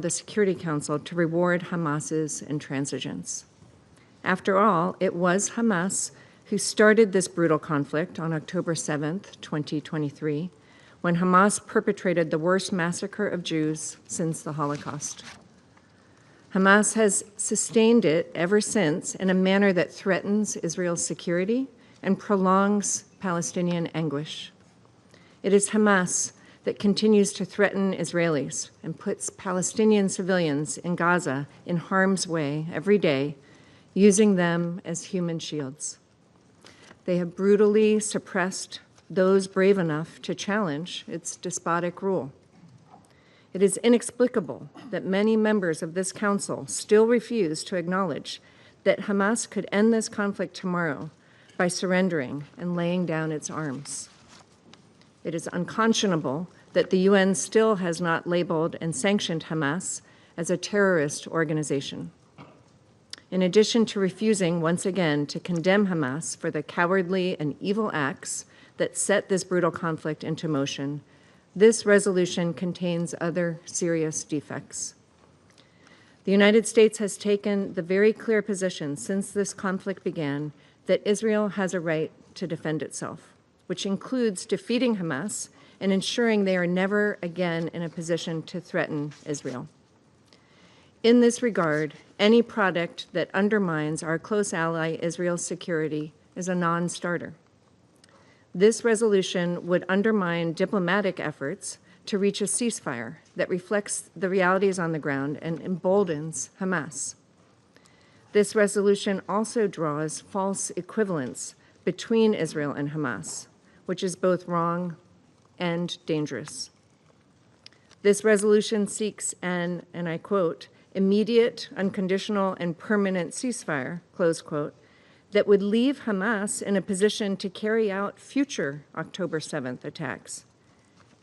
the Security Council to reward Hamas's intransigence. After all, it was Hamas who started this brutal conflict on October 7th, 2023, when Hamas perpetrated the worst massacre of Jews since the Holocaust. Hamas has sustained it ever since in a manner that threatens Israel's security and prolongs Palestinian anguish. It is Hamas that continues to threaten Israelis and puts Palestinian civilians in Gaza in harm's way every day, using them as human shields. They have brutally suppressed those brave enough to challenge its despotic rule. It is inexplicable that many members of this council still refuse to acknowledge that Hamas could end this conflict tomorrow by surrendering and laying down its arms. It is unconscionable that the UN still has not labeled and sanctioned Hamas as a terrorist organization. In addition to refusing once again to condemn Hamas for the cowardly and evil acts that set this brutal conflict into motion, this resolution contains other serious defects. The United States has taken the very clear position since this conflict began that Israel has a right to defend itself, which includes defeating Hamas and ensuring they are never again in a position to threaten Israel. In this regard, any product that undermines our close ally Israel's security is a non-starter. This resolution would undermine diplomatic efforts to reach a ceasefire that reflects the realities on the ground and emboldens Hamas. This resolution also draws false equivalence between Israel and Hamas, which is both wrong and dangerous. This resolution seeks an, and I quote, immediate, unconditional, and permanent ceasefire, close quote, that would leave Hamas in a position to carry out future October 7th attacks,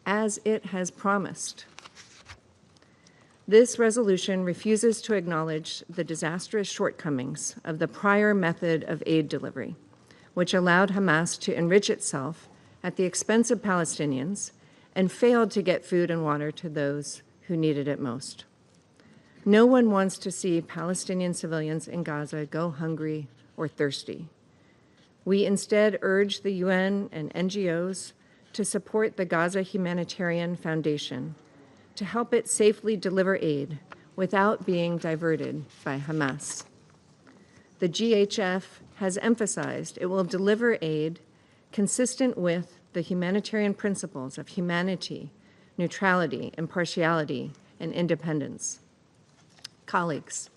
as it has promised. This resolution refuses to acknowledge the disastrous shortcomings of the prior method of aid delivery, which allowed Hamas to enrich itself at the expense of Palestinians and failed to get food and water to those who needed it most. No one wants to see Palestinian civilians in Gaza go hungry or thirsty. We instead urge the UN and NGOs to support the Gaza Humanitarian Foundation to help it safely deliver aid without being diverted by Hamas. The GHF has emphasized it will deliver aid consistent with the humanitarian principles of humanity, neutrality, impartiality, and independence. Colleagues,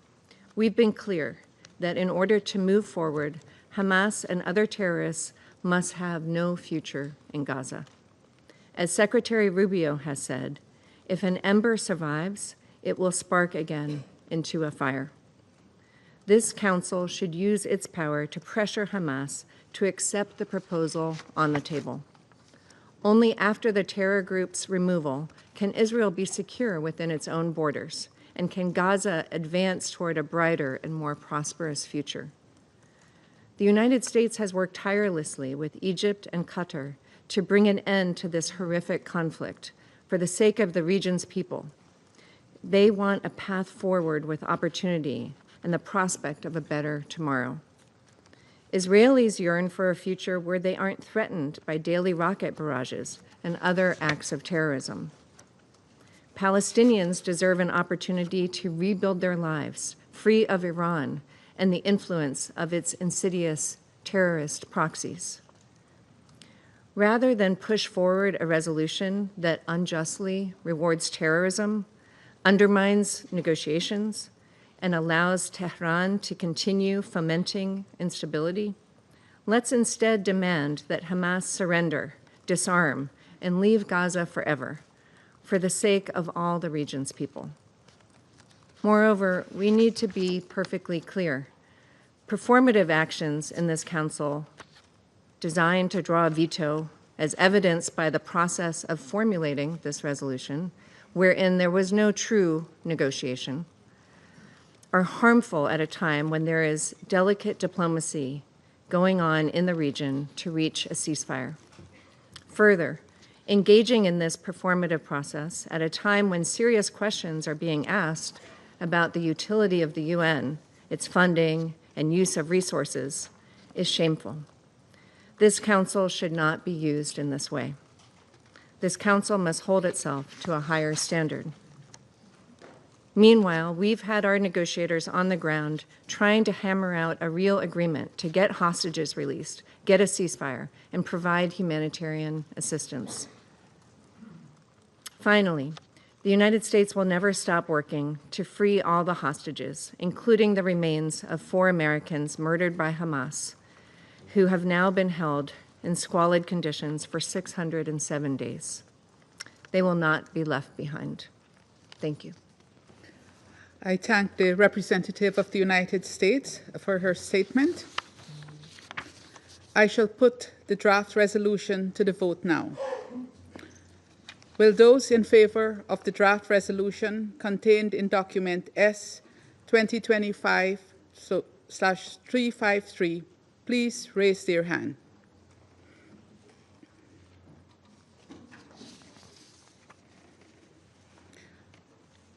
we've been clear that in order to move forward, Hamas and other terrorists must have no future in Gaza. As Secretary Rubio has said, if an ember survives, it will spark again into a fire. This council should use its power to pressure Hamas to accept the proposal on the table. Only after the terror group's removal can Israel be secure within its own borders, and can Gaza advance toward a brighter and more prosperous future. The United States has worked tirelessly with Egypt and Qatar to bring an end to this horrific conflict for the sake of the region's people. They want a path forward with opportunity and the prospect of a better tomorrow. Israelis yearn for a future where they aren't threatened by daily rocket barrages and other acts of terrorism. Palestinians deserve an opportunity to rebuild their lives, free of Iran and the influence of its insidious terrorist proxies. Rather than push forward a resolution that unjustly rewards terrorism, undermines negotiations, and allows Tehran to continue fomenting instability, let's instead demand that Hamas surrender, disarm, and leave Gaza forever, for the sake of all the region's people. Moreover, we need to be perfectly clear. Performative actions in this council designed to draw a veto, as evidenced by the process of formulating this resolution, wherein there was no true negotiation, are harmful at a time when there is delicate diplomacy going on in the region to reach a ceasefire. Further, engaging in this performative process at a time when serious questions are being asked about the utility of the UN, its funding, and use of resources is shameful. This council should not be used in this way. This council must hold itself to a higher standard. Meanwhile, we've had our negotiators on the ground trying to hammer out a real agreement to get hostages released, get a ceasefire, and provide humanitarian assistance. Finally, the United States will never stop working to free all the hostages, including the remains of 4 Americans murdered by Hamas, who have now been held in squalid conditions for 607 days. They will not be left behind. Thank you. I thank the representative of the United States for her statement. I shall put the draft resolution to the vote now. Will those in favor of the draft resolution contained in document S 2025/353 please raise their hand?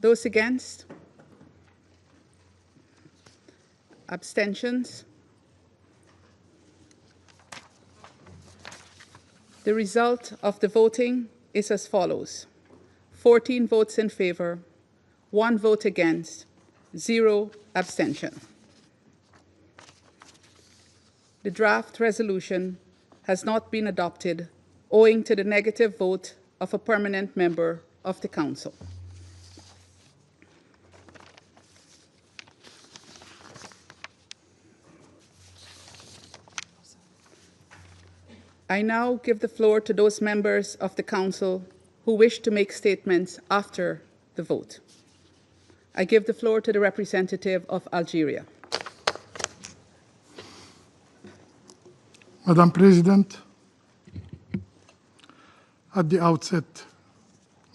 Those against? Abstentions? The result of the voting is as follows: 14 votes in favor, 1 vote against, 0 abstention. The draft resolution has not been adopted owing to the negative vote of a permanent member of the Council. I now give the floor to those members of the Council who wish to make statements after the vote. I give the floor to the representative of Algeria. Madam President, at the outset,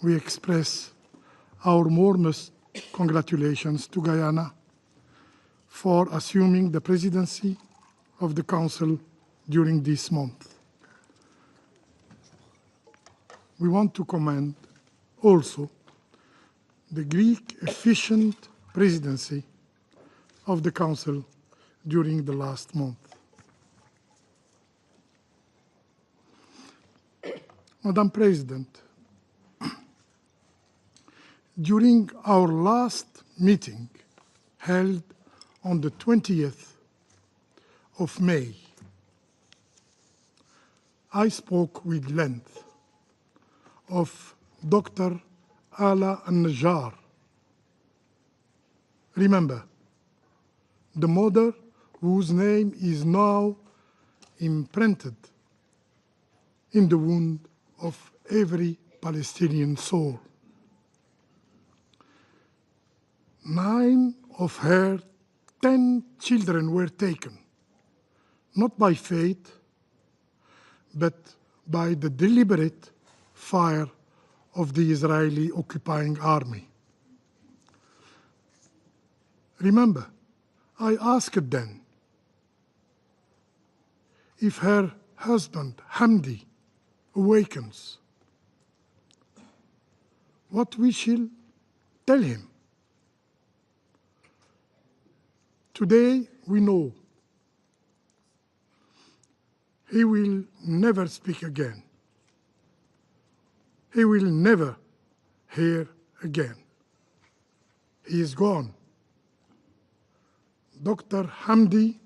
we express our warmest congratulations to Guyana for assuming the presidency of the Council during this month. We want to commend also the Greek efficient presidency of the Council during the last month. Madam President, during our last meeting held on the 20th of May, I spoke with length of Dr. Ala al-Najjar. Remember, the mother whose name is now imprinted in the wound of every Palestinian soul. 9 of her 10 children were taken, not by fate, but by the deliberate fire of the Israeli occupying army. Remember, I asked then if her husband, Hamdi, awakens, what we shall tell him. Today we know he will never speak again. He will never hear again. He is gone. Dr. Hamdi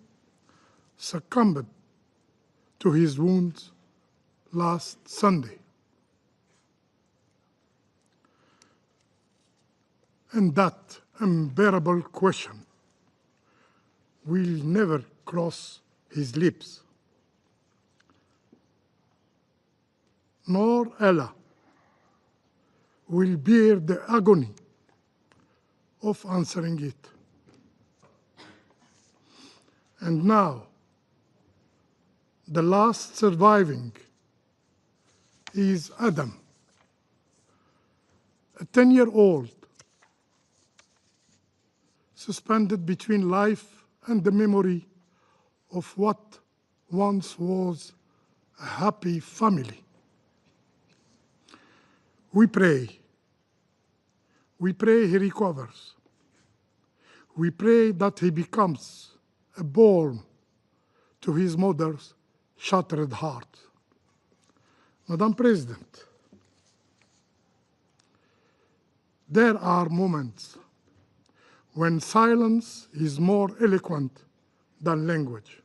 succumbed to his wounds last Sunday. And that unbearable question will never cross his lips. Nor Allah will bear the agony of answering it. And now, the last surviving is Adam, a 10-year-old suspended between life and the memory of what once was a happy family. We pray. We pray he recovers. We pray that he becomes a balm to his mother's shattered heart. Madam President, there are moments when silence is more eloquent than language.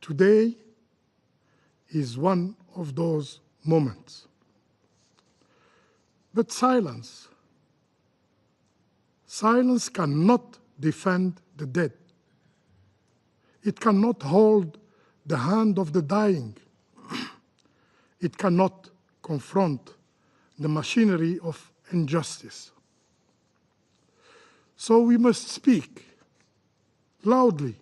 Today is one of those moments. But silence cannot defend the dead. It cannot hold the hand of the dying. It cannot confront the machinery of injustice. So we must speak loudly,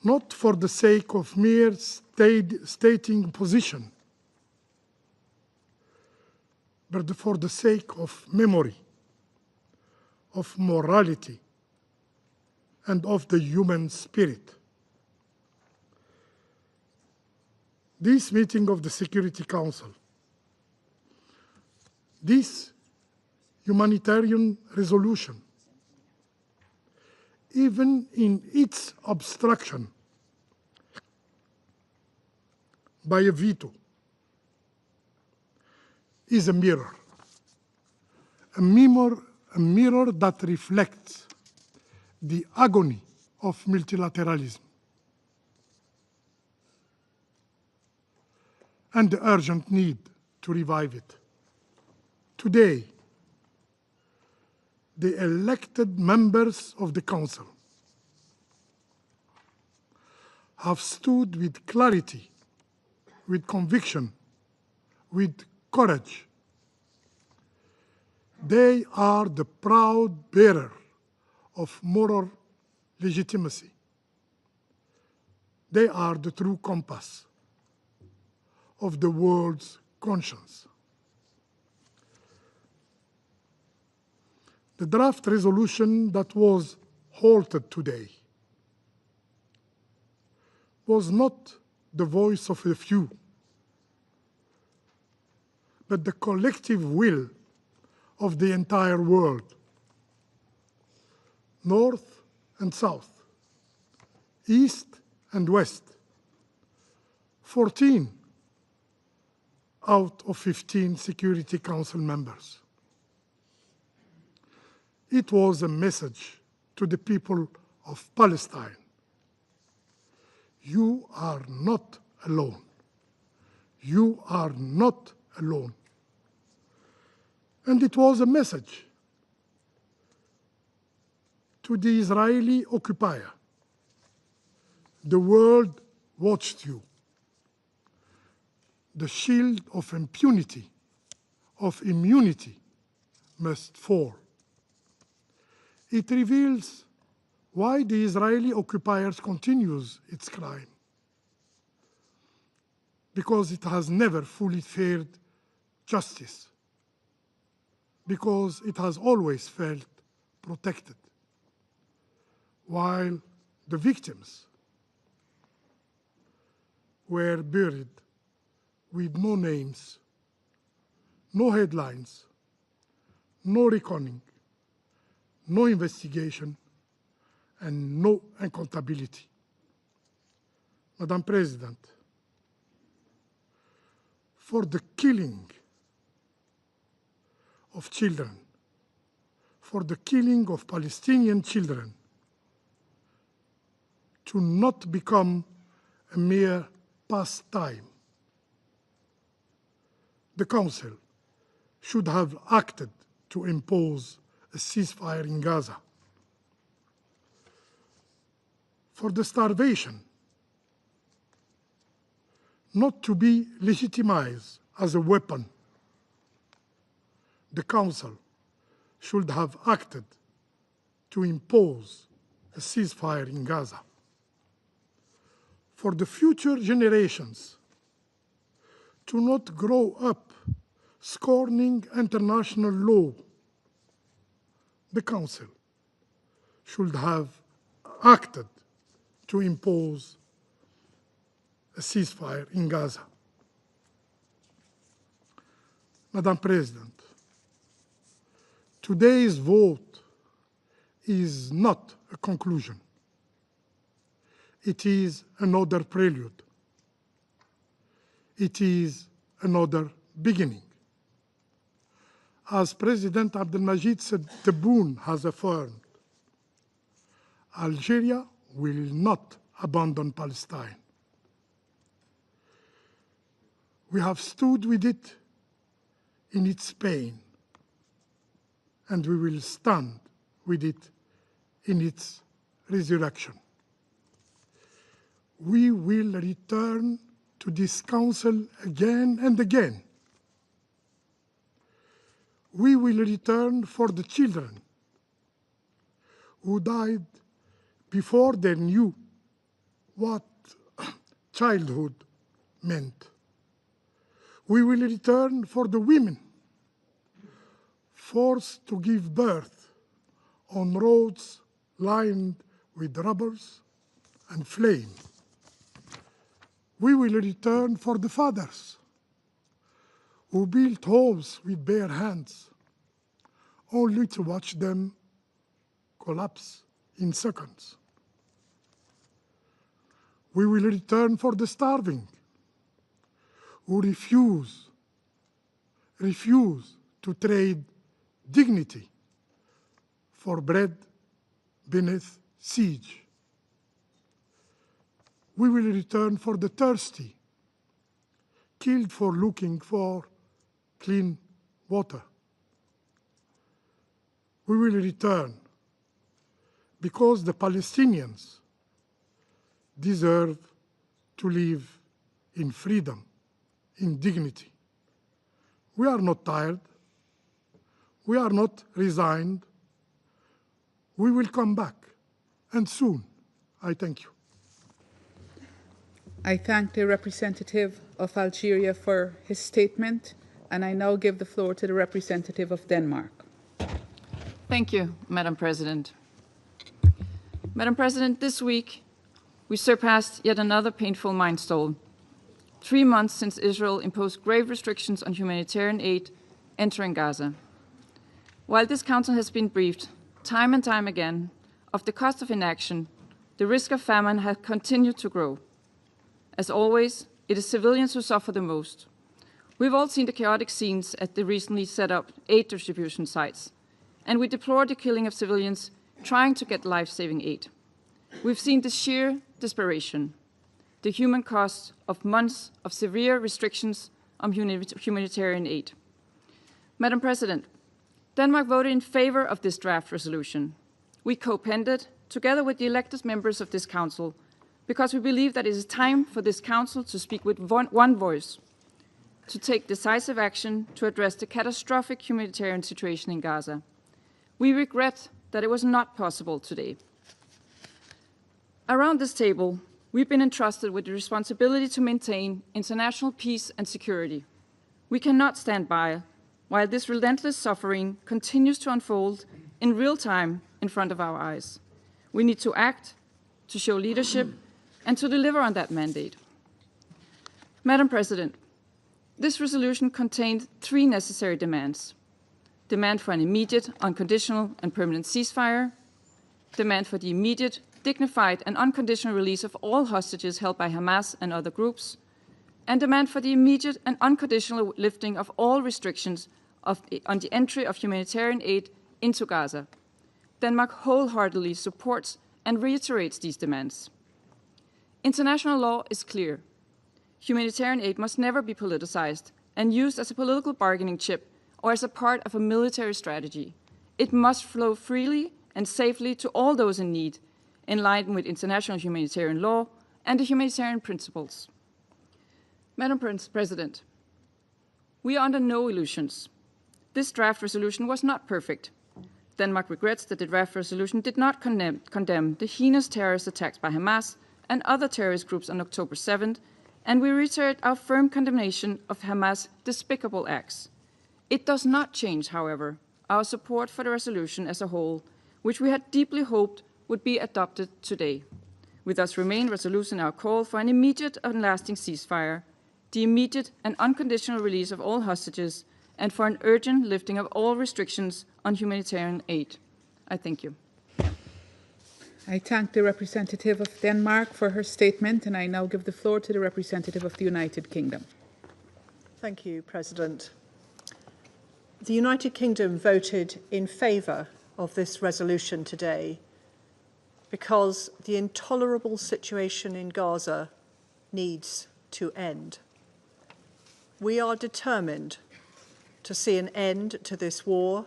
not for the sake of mere stating position, but for the sake of memory, of morality, and of the human spirit. This meeting of the Security Council, this humanitarian resolution, even in its obstruction by a veto, is a mirror that reflects the agony of multilateralism and the urgent need to revive it. Today, the elected members of the Council have stood with clarity, with conviction, with courage. They are the proud bearer of moral legitimacy. They are the true compass of the world's conscience. The draft resolution that was halted today was not the voice of a few, but the collective will of the entire world, north and south, east and west. 14 out of 15 Security Council members. It was a message to the people of Palestine. You are not alone. You are not alone. And it was a message to the Israeli occupier. The world watched you. The shield of impunity, of immunity, must fall. It reveals why the Israeli occupier continues its crime. Because it has never fully fared justice. Because it has always felt protected. While the victims were buried with no names, no headlines, no reckoning, no investigation, and no accountability. Madam President, for the killing of children, for the killing of Palestinian children, to not become a mere pastime, the Council should have acted to impose a ceasefire in Gaza. For the starvation not to be legitimized as a weapon, the Council should have acted to impose a ceasefire in Gaza. For the future generations to not grow up scorning international law, the Council should have acted to impose a ceasefire in Gaza. Madam President, today's vote is not a conclusion. It is another prelude. It is another beginning. As President Abdelmajid Tebboune has affirmed, Algeria will not abandon Palestine. We have stood with it in its pain, and we will stand with it in its resurrection. We will return to this council again and again. We will return for the children who died before they knew what childhood meant. We will return for the women forced to give birth on roads lined with robbers and flame. We will return for the fathers who built homes with bare hands, only to watch them collapse in seconds. We will return for the starving who refuse to trade dignity for bread beneath siege. We will return for the thirsty, killed for looking for clean water. We will return because the Palestinians deserve to live in freedom, in dignity. We are not tired. We are not resigned. We will come back, and soon. I thank you. I thank the representative of Algeria for his statement, and I now give the floor to the representative of Denmark. Thank you, Madam President. Madam President, this week we surpassed yet another painful milestone. 3 months since Israel imposed grave restrictions on humanitarian aid entering Gaza. While this Council has been briefed time and time again of the cost of inaction, the risk of famine has continued to grow. As always, it is civilians who suffer the most. We've all seen the chaotic scenes at the recently set up aid distribution sites, and we deplore the killing of civilians trying to get life-saving aid. We've seen the sheer desperation, the human cost of months of severe restrictions on humanitarian aid. Madam President, Denmark voted in favor of this draft resolution. We co-penned it together with the elected members of this Council because we believe that it is time for this Council to speak with one voice, to take decisive action to address the catastrophic humanitarian situation in Gaza. We regret that it was not possible today. Around this table, we've been entrusted with the responsibility to maintain international peace and security. We cannot stand by while this relentless suffering continues to unfold in real time in front of our eyes. We need to act, to show leadership, and to deliver on that mandate. Madam President, this resolution contained 3 necessary demands: demand for an immediate, unconditional, and permanent ceasefire, demand for the immediate, dignified, and unconditional release of all hostages held by Hamas and other groups, and demand for the immediate and unconditional lifting of all restrictions on the entry of humanitarian aid into Gaza. Denmark wholeheartedly supports and reiterates these demands. International law is clear. Humanitarian aid must never be politicized and used as a political bargaining chip or as a part of a military strategy. It must flow freely and safely to all those in need, in line with international humanitarian law and the humanitarian principles. Madam President, we are under no illusions. This draft resolution was not perfect. Denmark regrets that the draft resolution did not condemn the heinous terrorist attacks by Hamas and other terrorist groups on October 7th, and we reiterate our firm condemnation of Hamas' despicable acts. It does not change, however, our support for the resolution as a whole, which we had deeply hoped would be adopted today. We thus remain resolute in our call for an immediate and lasting ceasefire, the immediate and unconditional release of all hostages, and for an urgent lifting of all restrictions on humanitarian aid. I thank you. I thank the representative of Denmark for her statement, and I now give the floor to the representative of the United Kingdom. Thank you, President. The United Kingdom voted in favour of this resolution today because the intolerable situation in Gaza needs to end. We are determined to see an end to this war,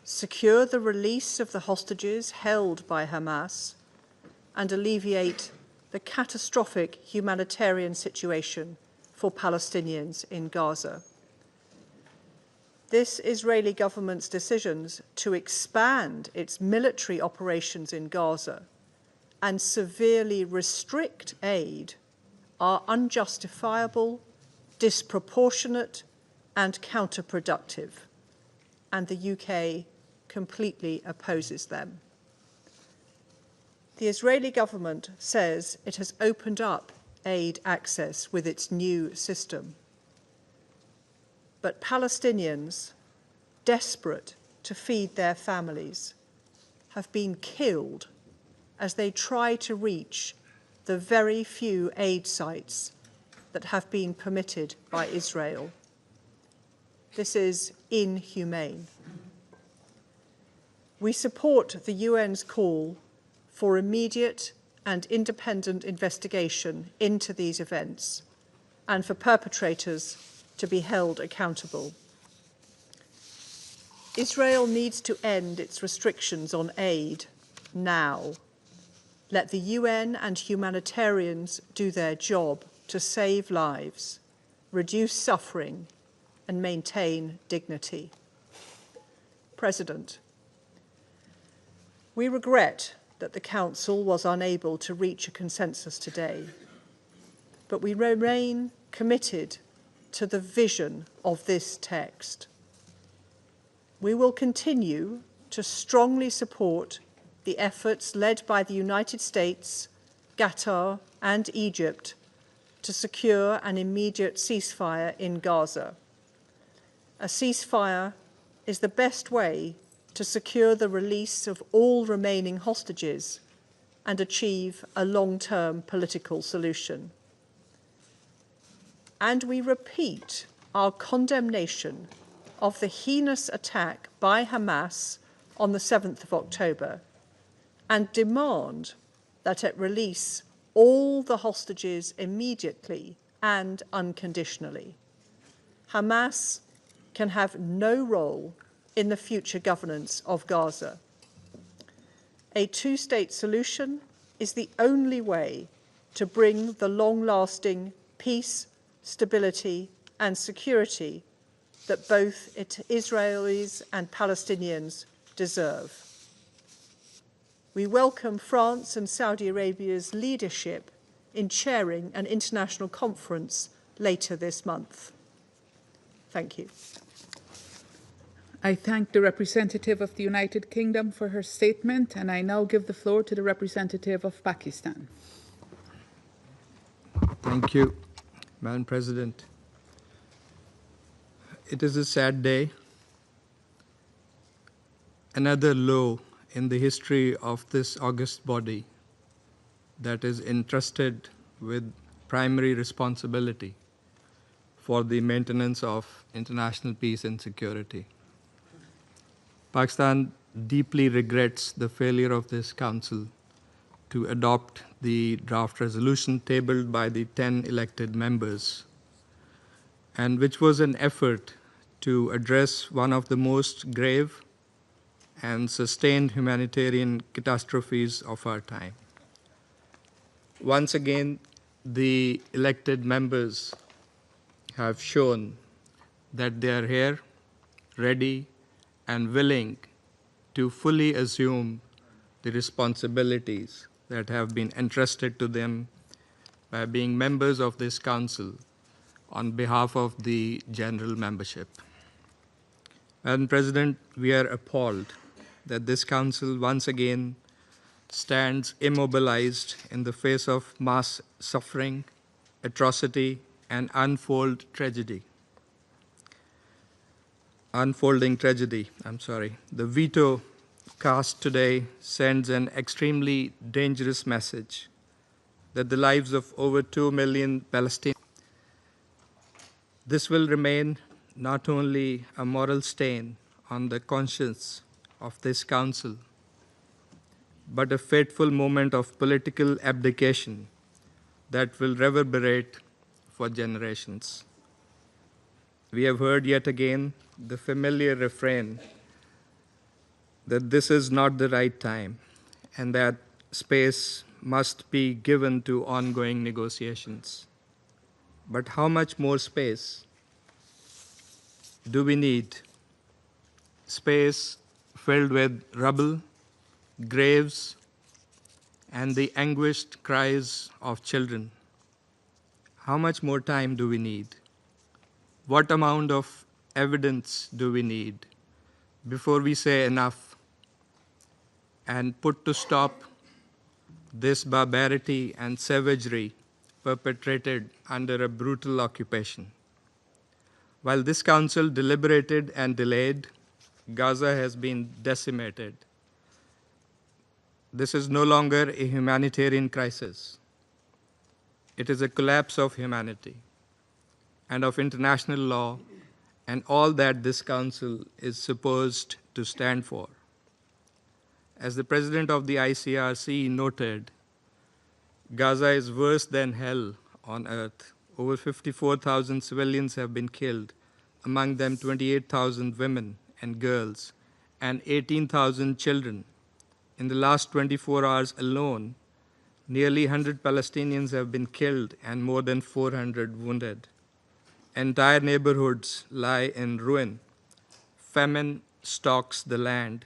secure the release of the hostages held by Hamas, and alleviate the catastrophic humanitarian situation for Palestinians in Gaza. This Israeli government's decisions to expand its military operations in Gaza and severely restrict aid are unjustifiable, disproportionate, and counterproductive, and the UK completely opposes them. The Israeli government says it has opened up aid access with its new system. But Palestinians, desperate to feed their families, have been killed as they try to reach the very few aid sites that have been permitted by Israel. This is inhumane. We support the UN's call for immediate and independent investigation into these events and for perpetrators to be held accountable. Israel needs to end its restrictions on aid now. Let the UN and humanitarians do their job to save lives, reduce suffering, and maintain dignity. President, we regret that the Council was unable to reach a consensus today, but we remain committed to the vision of this text. We will continue to strongly support the efforts led by the United States, Qatar, and Egypt to secure an immediate ceasefire in Gaza. A ceasefire is the best way to secure the release of all remaining hostages and achieve a long-term political solution. And we repeat our condemnation of the heinous attack by Hamas on the 7th of October and demand that it release all the hostages immediately and unconditionally. Hamas can have no role in the future governance of Gaza. A two-state solution is the only way to bring the long-lasting peace, stability, and security that both Israelis and Palestinians deserve. We welcome France and Saudi Arabia's leadership in chairing an international conference later this month. Thank you. I thank the representative of the United Kingdom for her statement, and I now give the floor to the representative of Pakistan. Thank you, Madam President. It is a sad day, another low in the history of this august body that is entrusted with primary responsibility for the maintenance of international peace and security. Pakistan deeply regrets the failure of this Council to adopt the draft resolution tabled by the 10 elected members, and which was an effort to address one of the most grave and sustained humanitarian catastrophes of our time. Once again, the elected members have shown that they are here, ready and willing to fully assume the responsibilities that have been entrusted to them by being members of this Council on behalf of the general membership. Madam President, we are appalled that this Council once again stands immobilized in the face of mass suffering, atrocity, and unfold tragedy. unfolding tragedy, the veto cast today sends an extremely dangerous message that the lives of over 2 million Palestinians. This will remain not only a moral stain on the conscience of this council, but a fateful moment of political abdication that will reverberate for generations. We have heard yet again the familiar refrain that this is not the right time and that space must be given to ongoing negotiations. But how much more space do we need? Space filled with rubble, graves, and the anguished cries of children. How much more time do we need? What amount of evidence do we need before we say enough and put to stop this barbarity and savagery perpetrated under a brutal occupation? While this council deliberated and delayed, Gaza has been decimated. This is no longer a humanitarian crisis. It is a collapse of humanity and of international law and all that this council is supposed to stand for. As the president of the ICRC noted, Gaza is worse than hell on earth. Over 54,000 civilians have been killed, among them 28,000 women and girls, and 18,000 children. In the last 24 hours alone, nearly 100 Palestinians have been killed and more than 400 wounded. Entire neighborhoods lie in ruin. Famine stalks the land.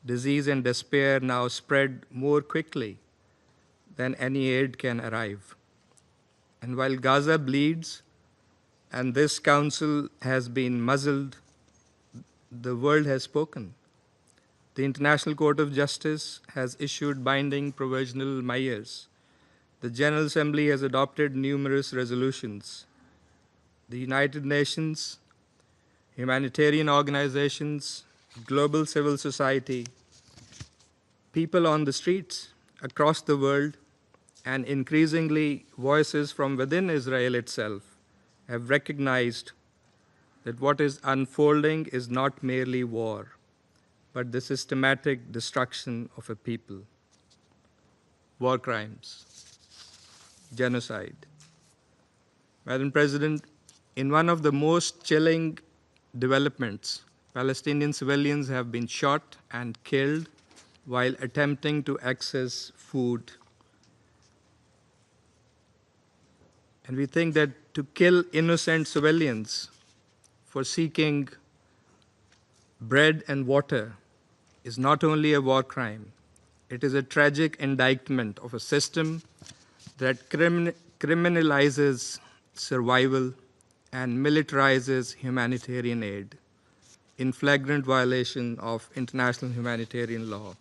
Disease and despair now spread more quickly than any aid can arrive. And while Gaza bleeds and this council has been muzzled, the world has spoken. The International Court of Justice has issued binding provisional measures. The General Assembly has adopted numerous resolutions. The United Nations, humanitarian organizations, global civil society, people on the streets across the world, and increasingly voices from within Israel itself have recognized that what is unfolding is not merely war, but the systematic destruction of a people. War crimes, genocide. Madam President, in one of the most chilling developments, Palestinian civilians have been shot and killed while attempting to access food. And we think that to kill innocent civilians for seeking bread and water is not only a war crime, it is a tragic indictment of a system that criminalizes survival and militarizes humanitarian aid in flagrant violation of international humanitarian law.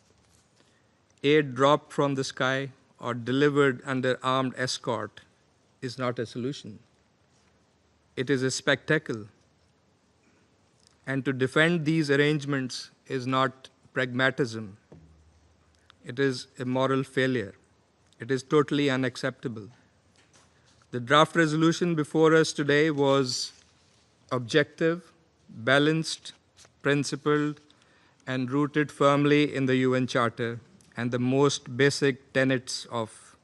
Aid dropped from the sky or delivered under armed escort is not a solution. It is a spectacle. And to defend these arrangements is not pragmatism. It is a moral failure. It is totally unacceptable. The draft resolution before us today was objective, balanced, principled, and rooted firmly in the UN Charter and the most basic tenets of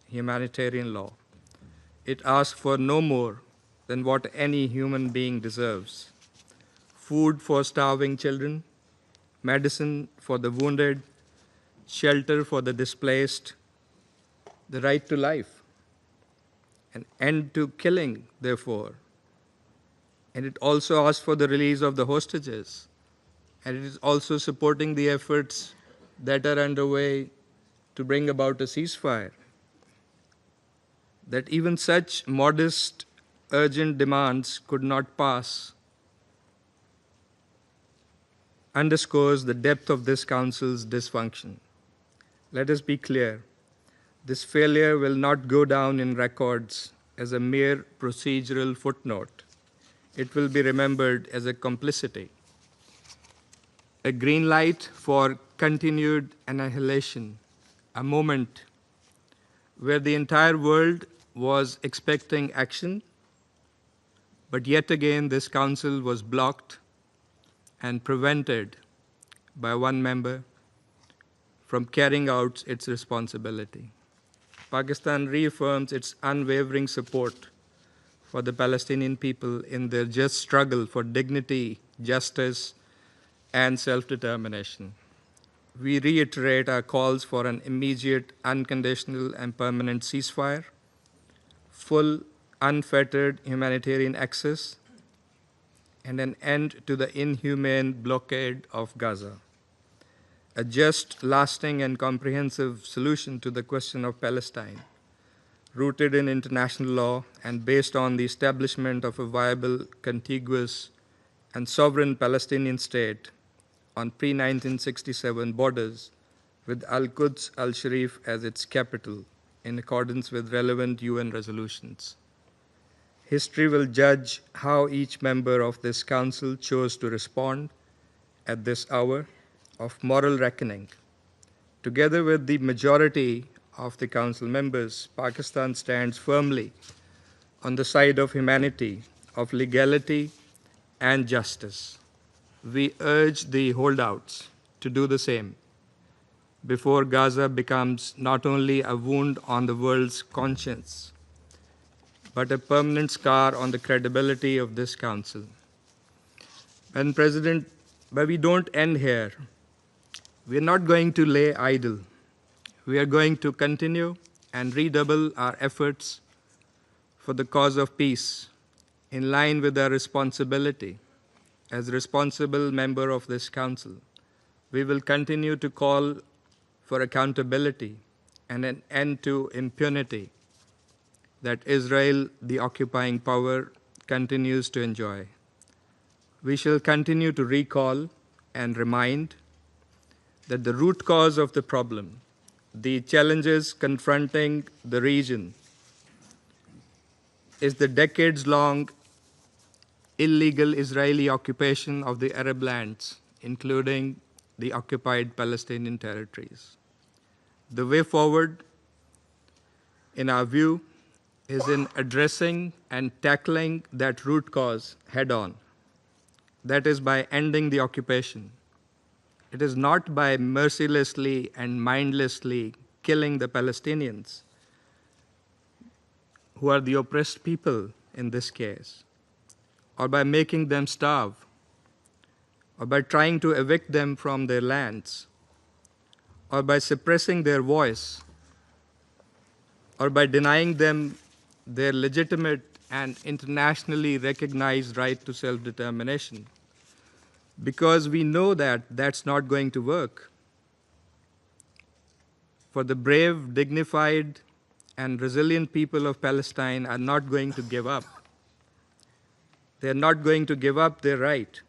humanitarian law. It asks for no more than what any human being deserves: food for starving children, medicine for the wounded, shelter for the displaced, the right to life, an end to killing, therefore. And it also asks for the release of the hostages. And it is also supporting the efforts that are underway to bring about a ceasefire. That even such modest, urgent demands could not pass underscores the depth of this Council's dysfunction. Let us be clear. This failure will not go down in records as a mere procedural footnote. It will be remembered as a complicity. a green light for continued annihilation, a moment where the entire world was expecting action, but yet again this council was blocked and prevented by one member from carrying out its responsibility. Pakistan reaffirms its unwavering support for the Palestinian people in their just struggle for dignity, justice, and self-determination. We reiterate our calls for an immediate, unconditional, and permanent ceasefire, full, unfettered humanitarian access, and an end to the inhumane blockade of Gaza. A just, lasting, and comprehensive solution to the question of Palestine, rooted in international law and based on the establishment of a viable, contiguous, and sovereign Palestinian state on pre-1967 borders with Al-Quds al-Sharif as its capital in accordance with relevant UN resolutions. History will judge how each member of this council chose to respond at this hour of moral reckoning. Together with the majority of the council members, Pakistan stands firmly on the side of humanity, of legality, and justice. We urge the holdouts to do the same before Gaza becomes not only a wound on the world's conscience, but a permanent scar on the credibility of this council. And President, but we don't end here. We're not going to lay idle. We are going to continue and redouble our efforts for the cause of peace in line with our responsibility as a responsible member of this council. We will continue to call for accountability and an end to impunity that Israel, the occupying power, continues to enjoy. We shall continue to recall and remind that the root cause of the problem, the challenges confronting the region, is the decades-long illegal Israeli occupation of the Arab lands, including the occupied Palestinian territories. The way forward, in our view, is in addressing and tackling that root cause head-on. That is by ending the occupation. It is not by mercilessly and mindlessly killing the Palestinians, who are the oppressed people in this case, or by making them starve, or by trying to evict them from their lands, or by suppressing their voice, or by denying them their legitimate and internationally recognized right to self-determination. Because we know that that's not going to work. For the brave, dignified, and resilient people of Palestine are not going to give up. They're not going to give up their right,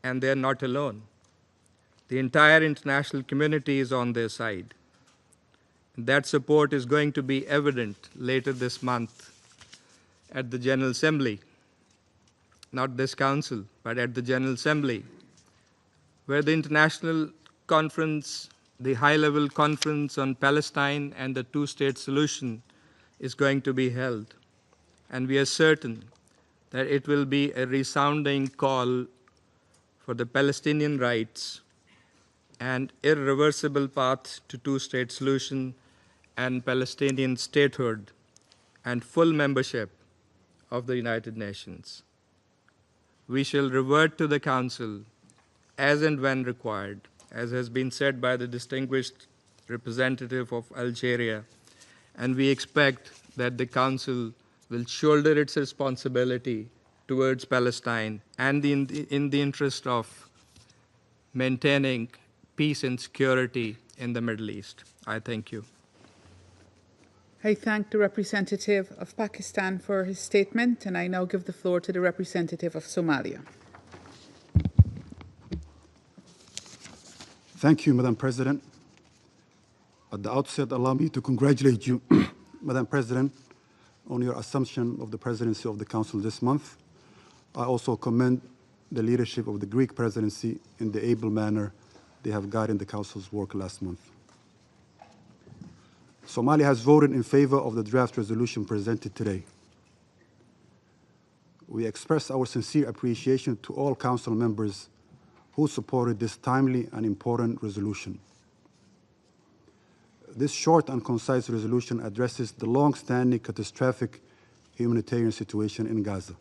and they're not alone. The entire international community is on their side. That support is going to be evident later this month at the General Assembly, not this council, but at the General Assembly, where the international conference, the high-level conference on Palestine and the two-state solution is going to be held. And we are certain that it will be a resounding call for the Palestinian rights and irreversible path to two-state solution and Palestinian statehood and full membership of the United Nations. We shall revert to the Council as and when required, as has been said by the distinguished representative of Algeria, and we expect that the Council will shoulder its responsibility towards Palestine and in the interest of maintaining peace and security in the Middle East. I thank you. I thank the representative of Pakistan for his statement, and I now give the floor to the representative of Somalia. Thank you, Madam President. At the outset, allow me to congratulate you, Madam President, on your assumption of the presidency of the Council this month. I also commend the leadership of the Greek presidency in the able manner they have guided the Council's work last month. Somalia has voted in favor of the draft resolution presented today. We express our sincere appreciation to all Council members who supported this timely and important resolution. This short and concise resolution addresses the long-standing catastrophic humanitarian situation in Gaza.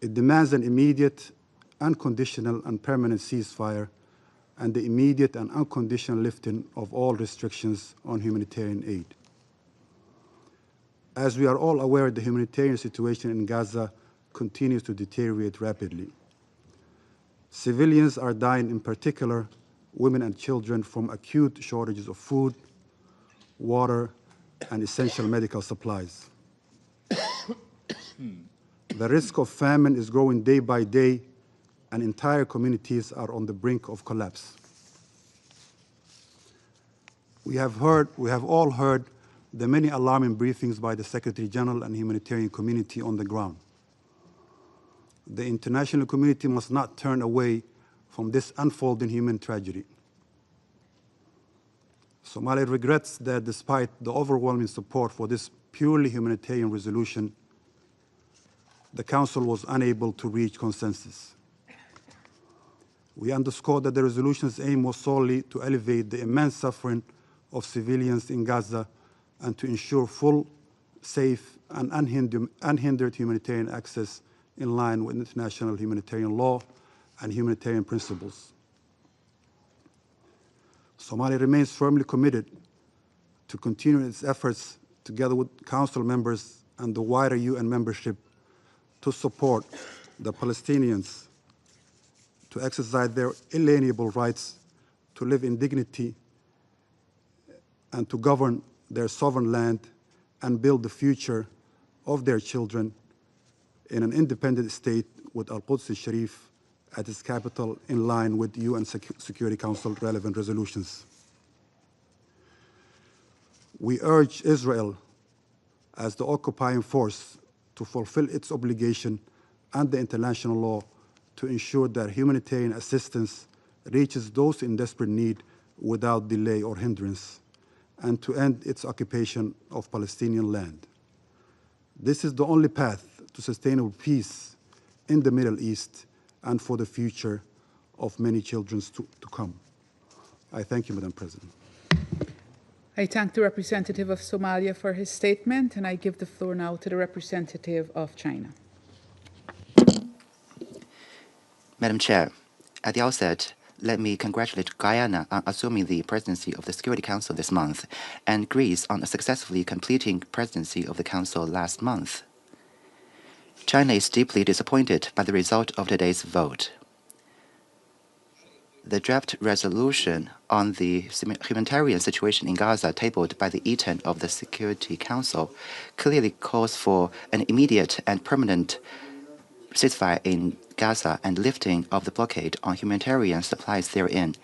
It demands an immediate, unconditional, and permanent ceasefire and the immediate and unconditional lifting of all restrictions on humanitarian aid. As we are all aware, the humanitarian situation in Gaza continues to deteriorate rapidly. Civilians are dying, in particular, women and children, from acute shortages of food, water, and essential medical supplies. The risk of famine is growing day by day, and entire communities are on the brink of collapse. We have all heard the many alarming briefings by the Secretary General and humanitarian community on the ground. The international community must not turn away from this unfolding human tragedy. Somalia regrets that despite the overwhelming support for this purely humanitarian resolution, the Council was unable to reach consensus. We underscore that the resolution's aim was solely to alleviate the immense suffering of civilians in Gaza and to ensure full, safe, and unhindered humanitarian access in line with international humanitarian law and humanitarian principles. Somalia remains firmly committed to continue its efforts together with Council members and the wider UN membership to support the Palestinians to exercise their inalienable rights to live in dignity and to govern their sovereign land and build the future of their children in an independent state with Al-Quds al-Sharif at its capital in line with UN Security Council relevant resolutions. We urge Israel as the occupying force to fulfill its obligation under international law to ensure that humanitarian assistance reaches those in desperate need without delay or hindrance, and to end its occupation of Palestinian land. This is the only path to sustainable peace in the Middle East and for the future of many children to come. I thank you, Madam President. I thank the representative of Somalia for his statement, and I give the floor now to the representative of China. Madam Chair, at the outset, let me congratulate Guyana on assuming the presidency of the Security Council this month, and Greece on successfully completing presidency of the Council last month. China is deeply disappointed by the result of today's vote. The draft resolution on the humanitarian situation in Gaza tabled by the E10 of the Security Council clearly calls for an immediate and permanent ceasefire in Gaza and lifting of the blockade on humanitarian supplies therein.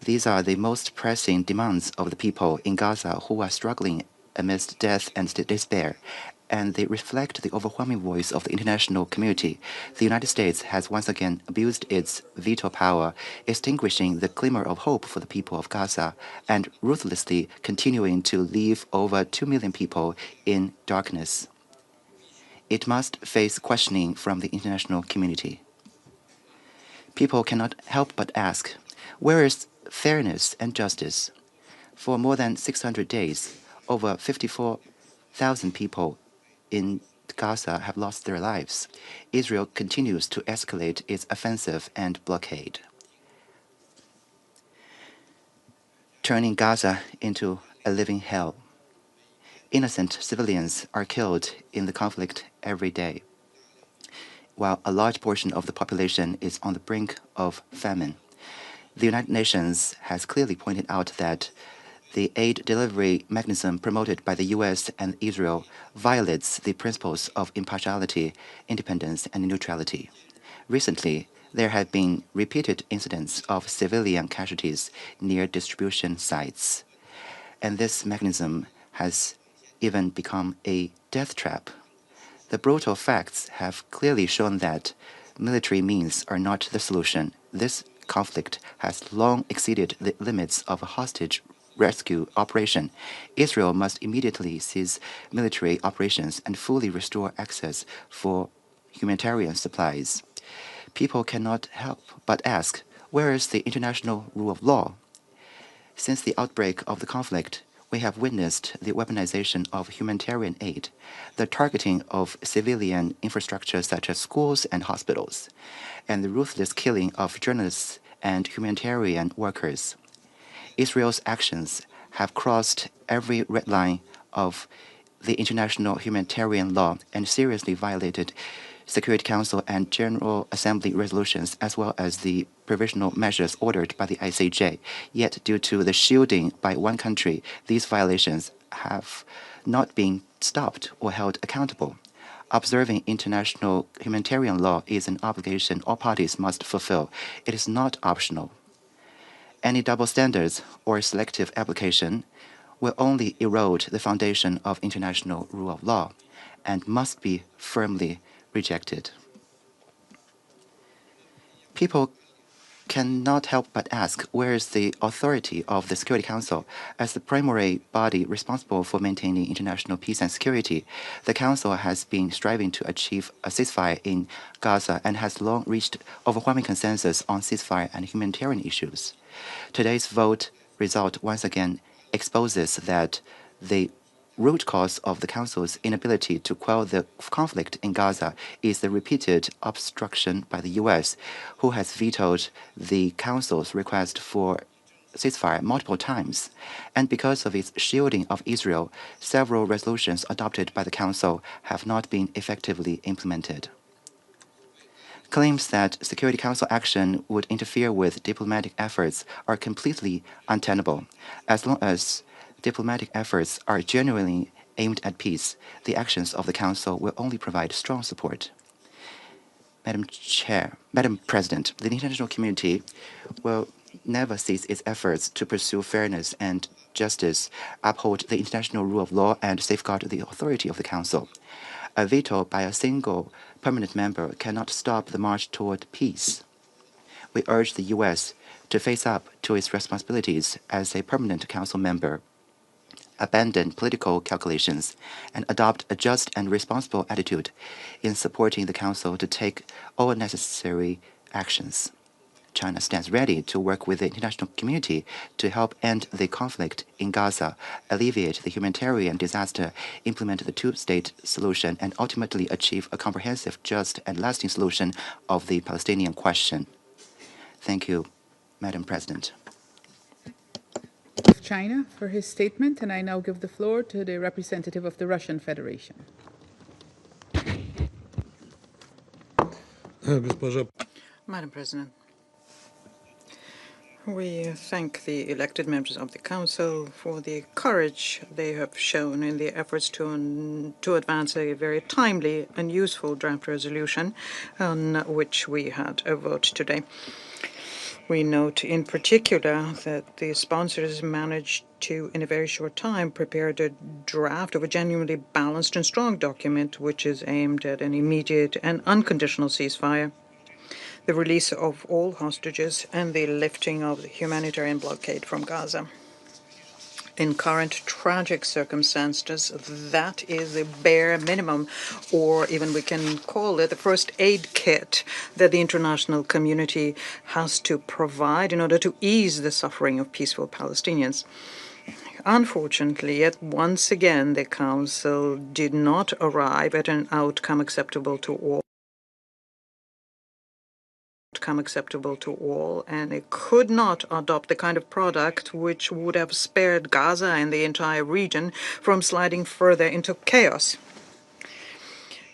These are the most pressing demands of the people in Gaza who are struggling amidst death and despair, and they reflect the overwhelming voice of the international community. The United States has once again abused its veto power, extinguishing the glimmer of hope for the people of Gaza and ruthlessly continuing to leave over 2 million people in darkness. It must face questioning from the international community. People cannot help but ask, where is fairness and justice? For more than 600 days, over 54,000 people in Gaza have lost their lives. Israel continues to escalate its offensive and blockade, turning Gaza into a living hell. Innocent civilians are killed in the conflict every day, while a large portion of the population is on the brink of famine. The United Nations has clearly pointed out that the aid delivery mechanism promoted by the US and Israel violates the principles of impartiality, independence, and neutrality. Recently, there have been repeated incidents of civilian casualties near distribution sites, and this mechanism has even become a death trap. The brutal facts have clearly shown that military means are not the solution. This conflict has long exceeded the limits of a hostage rescue operation. Israel must immediately cease military operations and fully restore access for humanitarian supplies. People cannot help but ask, where is the international rule of law? Since the outbreak of the conflict, we have witnessed the weaponization of humanitarian aid, the targeting of civilian infrastructure such as schools and hospitals, and the ruthless killing of journalists and humanitarian workers. Israel's actions have crossed every red line of the international humanitarian law and seriously violated Security Council and General Assembly resolutions, as well as the provisional measures ordered by the ICJ. Yet, due to the shielding by one country, these violations have not been stopped or held accountable. Observing international humanitarian law is an obligation all parties must fulfill. It is not optional. Any double standards or selective application will only erode the foundation of international rule of law and must be firmly rejected. People cannot help but ask, where is the authority of the Security Council? As the primary body responsible for maintaining international peace and security, the Council has been striving to achieve a ceasefire in Gaza and has long reached overwhelming consensus on ceasefire and humanitarian issues. Today's vote result once again exposes that the root cause of the Council's inability to quell the conflict in Gaza is the repeated obstruction by the U.S., who has vetoed the Council's request for ceasefire multiple times. And because of its shielding of Israel, several resolutions adopted by the Council have not been effectively implemented. Claims that Security Council action would interfere with diplomatic efforts are completely untenable. As long as diplomatic efforts are genuinely aimed at peace, the actions of the Council will only provide strong support. Madam President, the international community will never cease its efforts to pursue fairness and justice, uphold the international rule of law, and safeguard the authority of the Council. A veto by a single permanent member cannot stop the march toward peace. We urge the U.S. to face up to its responsibilities as a permanent Council member, abandon political calculations, and adopt a just and responsible attitude in supporting the Council to take all necessary actions. China stands ready to work with the international community to help end the conflict in Gaza, alleviate the humanitarian disaster, implement the two-state solution, and ultimately achieve a comprehensive, just, and lasting solution of the Palestinian question. Thank you, Madam President. Of China for his statement, and I now give the floor to the representative of the Russian Federation. Madam President, we thank the elected members of the Council for the courage they have shown in their efforts to advance a very timely and useful draft resolution on which we had a vote today. We note in particular that the sponsors managed to, in a very short time, prepare the draft of a genuinely balanced and strong document which is aimed at an immediate and unconditional ceasefire, the release of all hostages, and the lifting of the humanitarian blockade from Gaza. In current tragic circumstances, that is the bare minimum, or even we can call it the first aid kit that the international community has to provide in order to ease the suffering of peaceful Palestinians. Unfortunately, yet once again, the Council did not arrive at an outcome acceptable to all. And it could not adopt the kind of product which would have spared Gaza and the entire region from sliding further into chaos.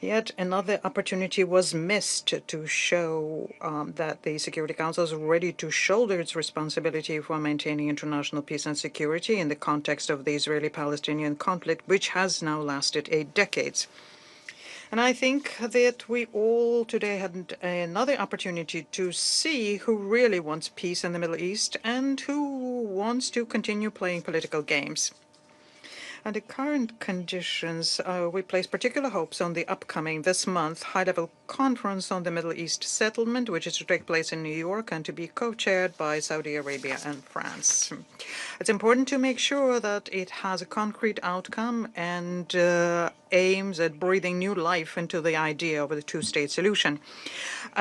Yet another opportunity was missed to show that the Security Council is ready to shoulder its responsibility for maintaining international peace and security in the context of the Israeli-Palestinian conflict, which has now lasted 8 decades. And I think that we all today had another opportunity to see who really wants peace in the Middle East and who wants to continue playing political games. Under current conditions, we place particular hopes on the upcoming, this month, high-level conference on the Middle East settlement, which is to take place in New York and to be co-chaired by Saudi Arabia and France. It's important to make sure that it has a concrete outcome and aims at breathing new life into the idea of a two-state solution.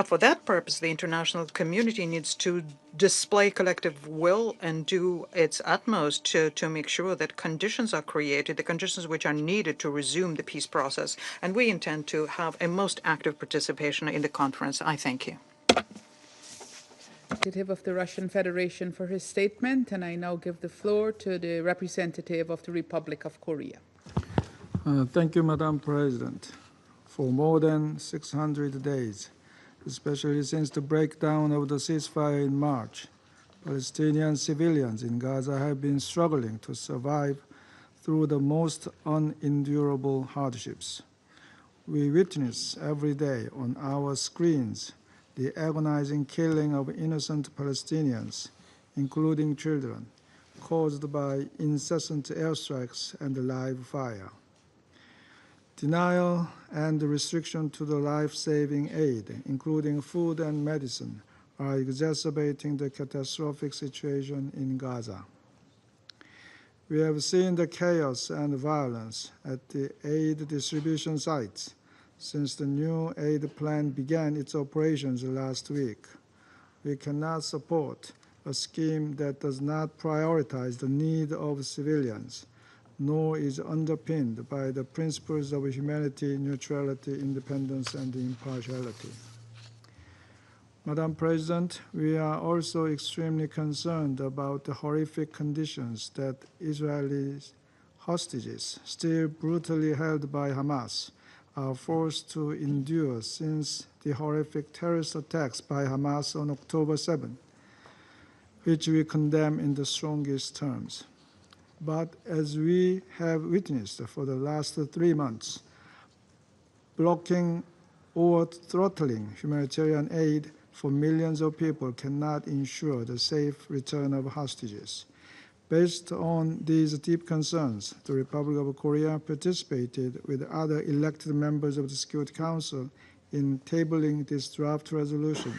For that purpose, the international community needs to display collective will and do its utmost to make sure that conditions are created, the conditions which are needed to resume the peace process. And we intend to have a most active participation in the conference. I thank you. Representative of the Russian Federation for his statement, and I now give the floor to the representative of the Republic of Korea. Thank you, Madam President. For more than 600 days, especially since the breakdown of the ceasefire in March, Palestinian civilians in Gaza have been struggling to survive through the most unendurable hardships. We witness every day on our screens the agonizing killing of innocent Palestinians, including children, caused by incessant airstrikes and live fire. Denial and restriction to the life-saving aid, including food and medicine, are exacerbating the catastrophic situation in Gaza. We have seen the chaos and violence at the aid distribution sites since the new aid plan began its operations last week. We cannot support a scheme that does not prioritize the need of civilians, nor is underpinned by the principles of humanity, neutrality, independence, and impartiality. Madam President, we are also extremely concerned about the horrific conditions that Israeli hostages, still brutally held by Hamas, are forced to endure since the horrific terrorist attacks by Hamas on October 7, which we condemn in the strongest terms. But as we have witnessed for the last 3 months, blocking or throttling humanitarian aid for millions of people cannot ensure the safe return of hostages. Based on these deep concerns, the Republic of Korea participated with other elected members of the Security Council in tabling this draft resolution,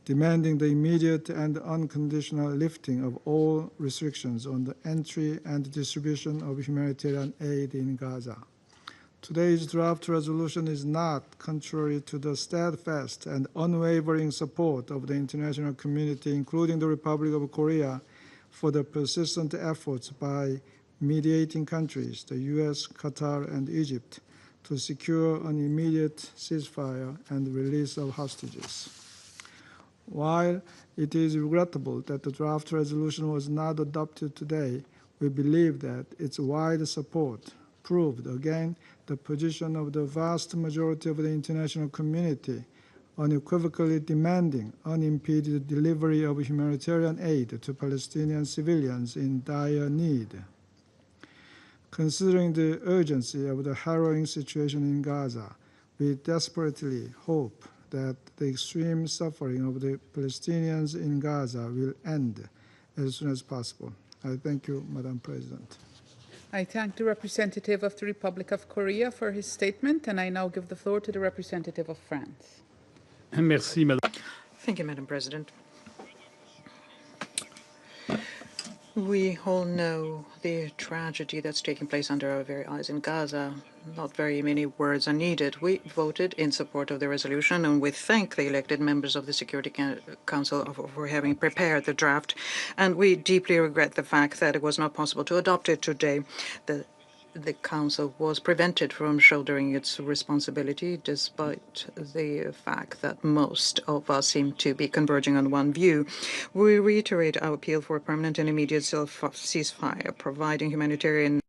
demanding the immediate and unconditional lifting of all restrictions on the entry and distribution of humanitarian aid in Gaza. Today's draft resolution is not contrary to the steadfast and unwavering support of the international community, including the Republic of Korea, for the persistent efforts by mediating countries, the U.S., Qatar, and Egypt, to secure an immediate ceasefire and release of hostages. While it is regrettable that the draft resolution was not adopted today, we believe that its wide support proved again the position of the vast majority of the international community, unequivocally demanding unimpeded delivery of humanitarian aid to Palestinian civilians in dire need. Considering the urgency of the harrowing situation in Gaza, we desperately hope that the extreme suffering of the Palestinians in Gaza will end as soon as possible. I thank you, Madam President. I thank the representative of the Republic of Korea for his statement, and I now give the floor to the representative of France. Merci, Madame. Thank you, Madam President. We all know the tragedy that's taking place under our very eyes in Gaza. Not very many words are needed. We voted in support of the resolution, and we thank the elected members of the Security Council for having prepared the draft. And we deeply regret the fact that it was not possible to adopt it today. The Council was prevented from shouldering its responsibility, despite the fact that most of us seem to be converging on one view. We reiterate our appeal for a permanent and immediate ceasefire, providing humanitarian